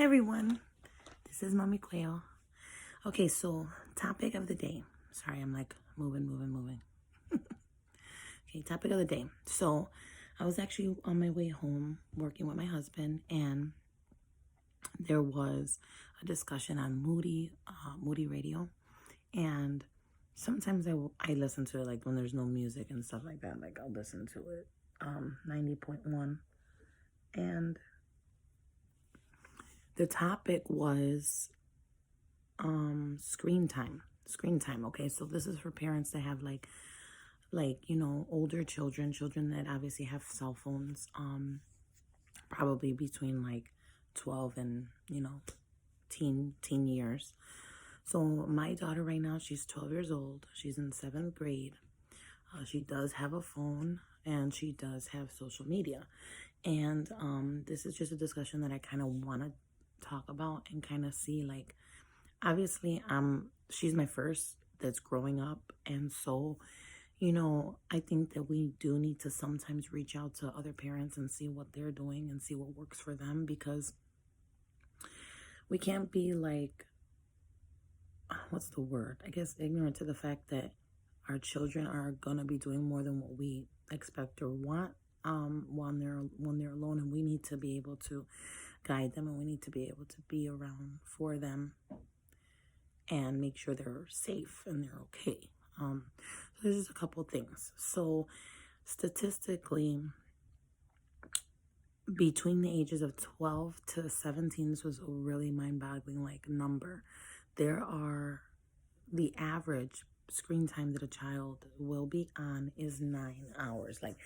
everyone, this is Mommy Quail. Okay, so topic of the day. Sorry, I'm like moving. Okay, topic of the day. So I was actually on my way home working with my husband, and there was a discussion on Moody Radio, and sometimes I listen to it like when there's no music and stuff like that. Like I'll listen to it 90.1, and the topic was screen time. Okay, so this is for parents that have like older children that obviously have cell phones, probably between like 12 and teen years. So my daughter right now, she's 12 years old. She's in 7th grade. She does have a phone and she does have social media. And this is just a discussion that I kind of want to talk about and kind of see, like, obviously she's my first that's growing up, and so I think that we do need to sometimes reach out to other parents and see what they're doing and see what works for them, because we can't be like, what's the word, I guess, ignorant to the fact that our children are gonna be doing more than what we expect or want when they're alone, and we need to be able to guide them, and we need to be able to be around for them and make sure they're safe and they're okay. So there's just a couple things. So statistically, between the ages of 12 to 17, this was a really mind-boggling like number. The average screen time that a child will be on is 9 hours. Like,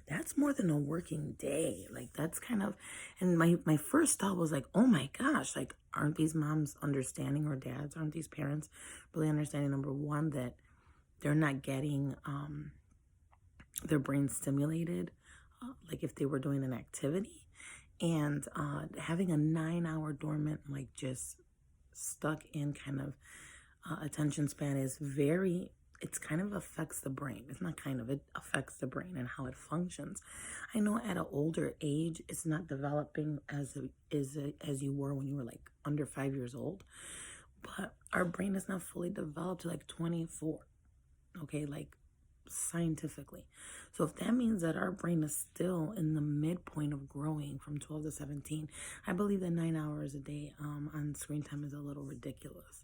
that's more than a working day. Like, that's kind of, and my first thought was like, oh my gosh, like, aren't these moms understanding, or dads, aren't these parents really understanding, number one, that they're not getting their brain stimulated like if they were doing an activity, and having a 9-hour dormant, like just stuck in kind of attention span is it's kind of affects the brain. It's not kind of, it affects the brain and how it functions. I know at an older age, it's not developing as you were when you were like under 5 years old, but our brain is not fully developed to like 24, okay, like scientifically. So if that means that our brain is still in the midpoint of growing from 12 to 17, I believe that 9 hours a day on screen time is a little ridiculous.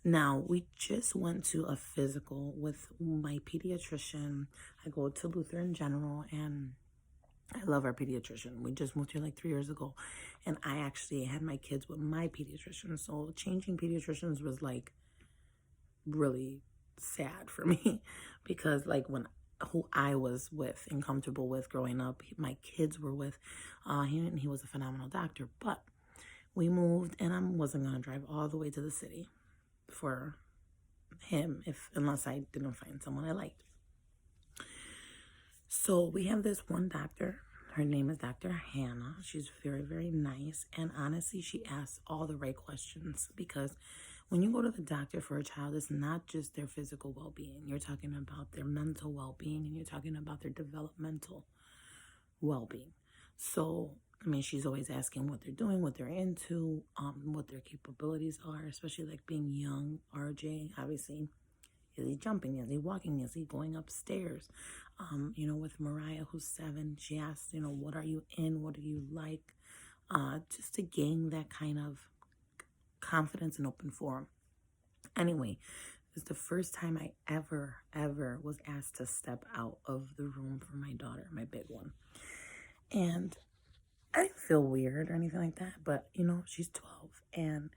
Now, we just went to a physical with my pediatrician. I go to Lutheran General, and I love our pediatrician. We just moved here like 3 years ago, and I actually had my kids with my pediatrician. So changing pediatricians was like really sad for me, because like who I was with and comfortable with growing up, my kids were with, he was a phenomenal doctor. But we moved, and I wasn't going to drive all the way to the city for him unless I didn't find someone I liked. So we have this one doctor. Her name is Dr. Hannah. She's very, very nice, and honestly, she asks all the right questions, because when you go to the doctor for a child, it's not just their physical well-being. You're talking about their mental well-being, and you're talking about their developmental well-being. So, I mean, she's always asking what they're doing, what they're into, what their capabilities are, especially like being young. RJ, obviously, is he jumping? Is he walking? Is he going upstairs? With Mariah, who's 7, she asks, what are you in? What do you like? Just to gain that kind of confidence and open forum. Anyway, it's the first time I ever was asked to step out of the room for my daughter, my big one. And I didn't feel weird or anything like that, but she's 12, and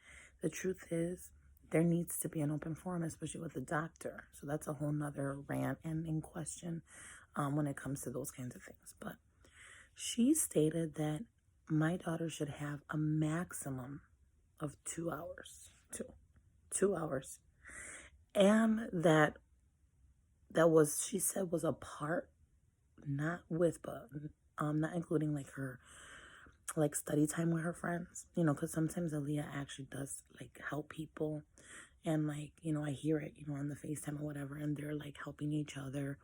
the truth is there needs to be an open forum, especially with the doctor. So that's a whole nother rant and in question when it comes to those kinds of things. But she stated that my daughter should have a maximum of 2 hours, 2 hours, and that was, she said, was a part, not with, but not including like her like study time with her friends, because sometimes Aaliyah actually does like help people, and like I hear it on the FaceTime or whatever, and they're like helping each other,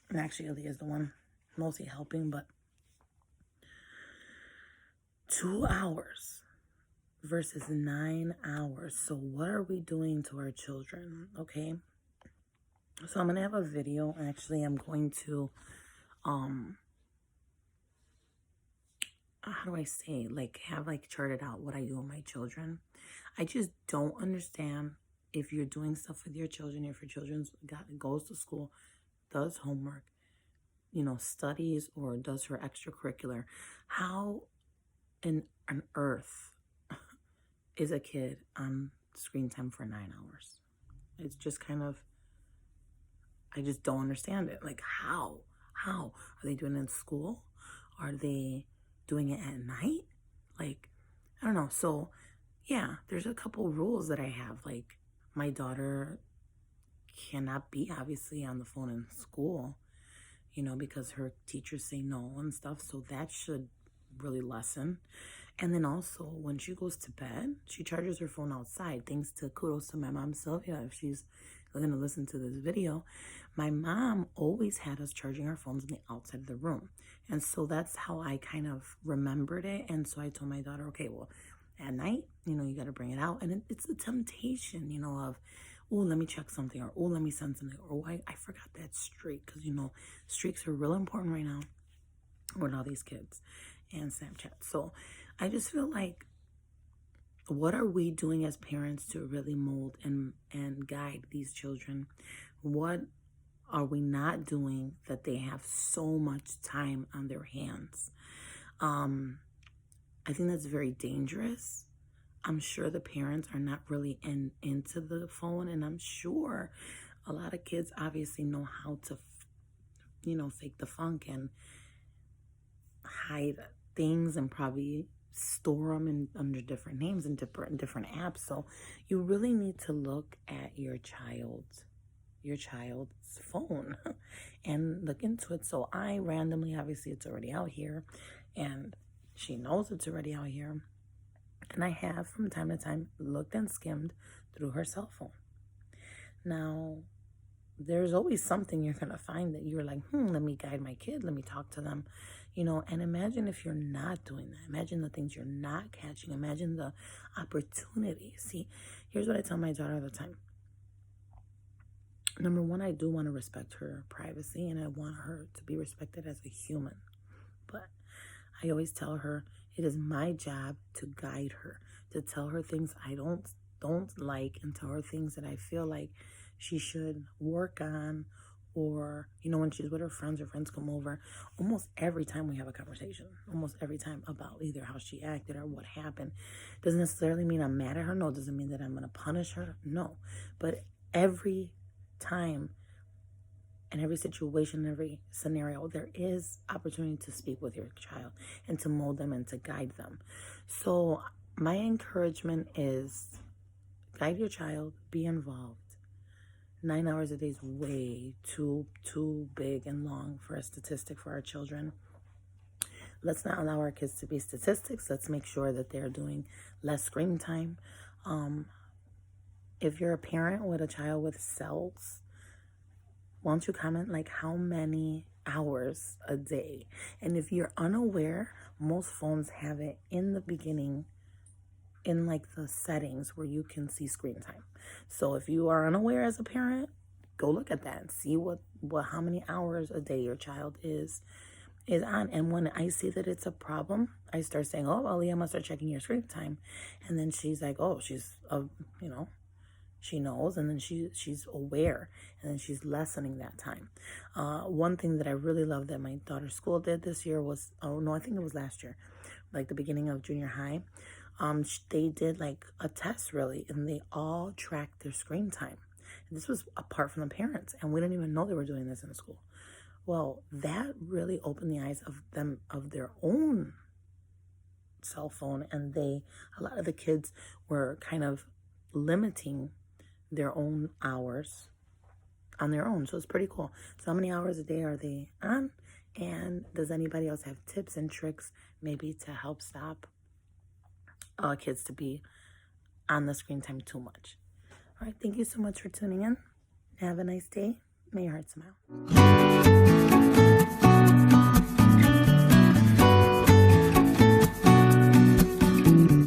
and actually Aaliyah is the one mostly helping. But 2 hours versus 9 hours. So what are we doing to our children? Okay. So I'm going to have a video. Actually, I'm going to, how do I say, like, have like charted out what I do with my children. I just don't understand if you're doing stuff with your children, if your children goes to school, does homework, studies, or does her extracurricular, how in on earth is a kid on screen time for 9 hours? It's just kind of, I just don't understand it. Like, how are they doing it in school? Are they doing it at night? Like, I don't know. So yeah, there's a couple rules that I have. Like, my daughter cannot be obviously on the phone in school, because her teachers say no and stuff. So that should really lessen. And then also, when she goes to bed, she charges her phone outside. Thanks to kudos to my mom, Sylvia, if she's going to listen to this video. My mom always had us charging our phones in the outside of the room. And so that's how I kind of remembered it. And so I told my daughter, okay, well, at night, you got to bring it out. And it's the temptation, of, oh, let me check something, or oh, let me send something, or oh, I forgot that streak, because, streaks are real important right now with all these kids and Snapchat. So I just feel like, what are we doing as parents to really mold and guide these children? What are we not doing that they have so much time on their hands? I think that's very dangerous. I'm sure the parents are not really into the phone, and I'm sure a lot of kids obviously know how to, fake the funk and hide things, and probably store them under different names and different apps. So you really need to look at your child's phone and look into it. So I randomly, obviously it's already out here, and she knows it's already out here, and I have from time to time looked and skimmed through her cell phone. Now, there's always something you're going to find that you're like, let me guide my kid, let me talk to them, and imagine if you're not doing that. Imagine the things you're not catching. Imagine the opportunity. See, here's what I tell my daughter all the time. Number one, I do want to respect her privacy, and I want her to be respected as a human. But I always tell her it is my job to guide her, to tell her things I don't like, and tell her things that I feel like she should work on. Or, when she's with her friends come over, almost every time we have a conversation, almost every time, about either how she acted or what happened. Doesn't necessarily mean I'm mad at her. No, doesn't mean that I'm going to punish her. No, but every time, in every situation, every scenario, there is opportunity to speak with your child and to mold them and to guide them. So my encouragement is, guide your child, be involved. 9 hours a day is way too big and long for a statistic for our children. Let's not allow our kids to be statistics. Let's make sure that they're doing less screen time. If you're a parent with a child with cells, why don't you comment like how many hours a day? And if you're unaware, most phones have it in the beginning, in like the settings where you can see screen time. So if you are unaware as a parent, go look at that and see how many hours a day your child is on. And when I see that it's a problem, I start saying, oh, well, Leah must start checking your screen time. And then she's like, oh, she's she knows, and then she's aware, and then she's lessening that time. One thing that I really love that my daughter's school did this year was, I think it was last year, like the beginning of junior high. They did like a test, really, and they all tracked their screen time. And this was apart from the parents, and we didn't even know they were doing this in school. Well, that really opened the eyes of them, of their own cell phone, and a lot of the kids were kind of limiting their own hours on their own. So it's pretty cool. So how many hours a day are they on? And does anybody else have tips and tricks maybe to help stop kids to be on the screen time too much? All right, thank you so much for tuning in. Have a nice day. May your heart smile.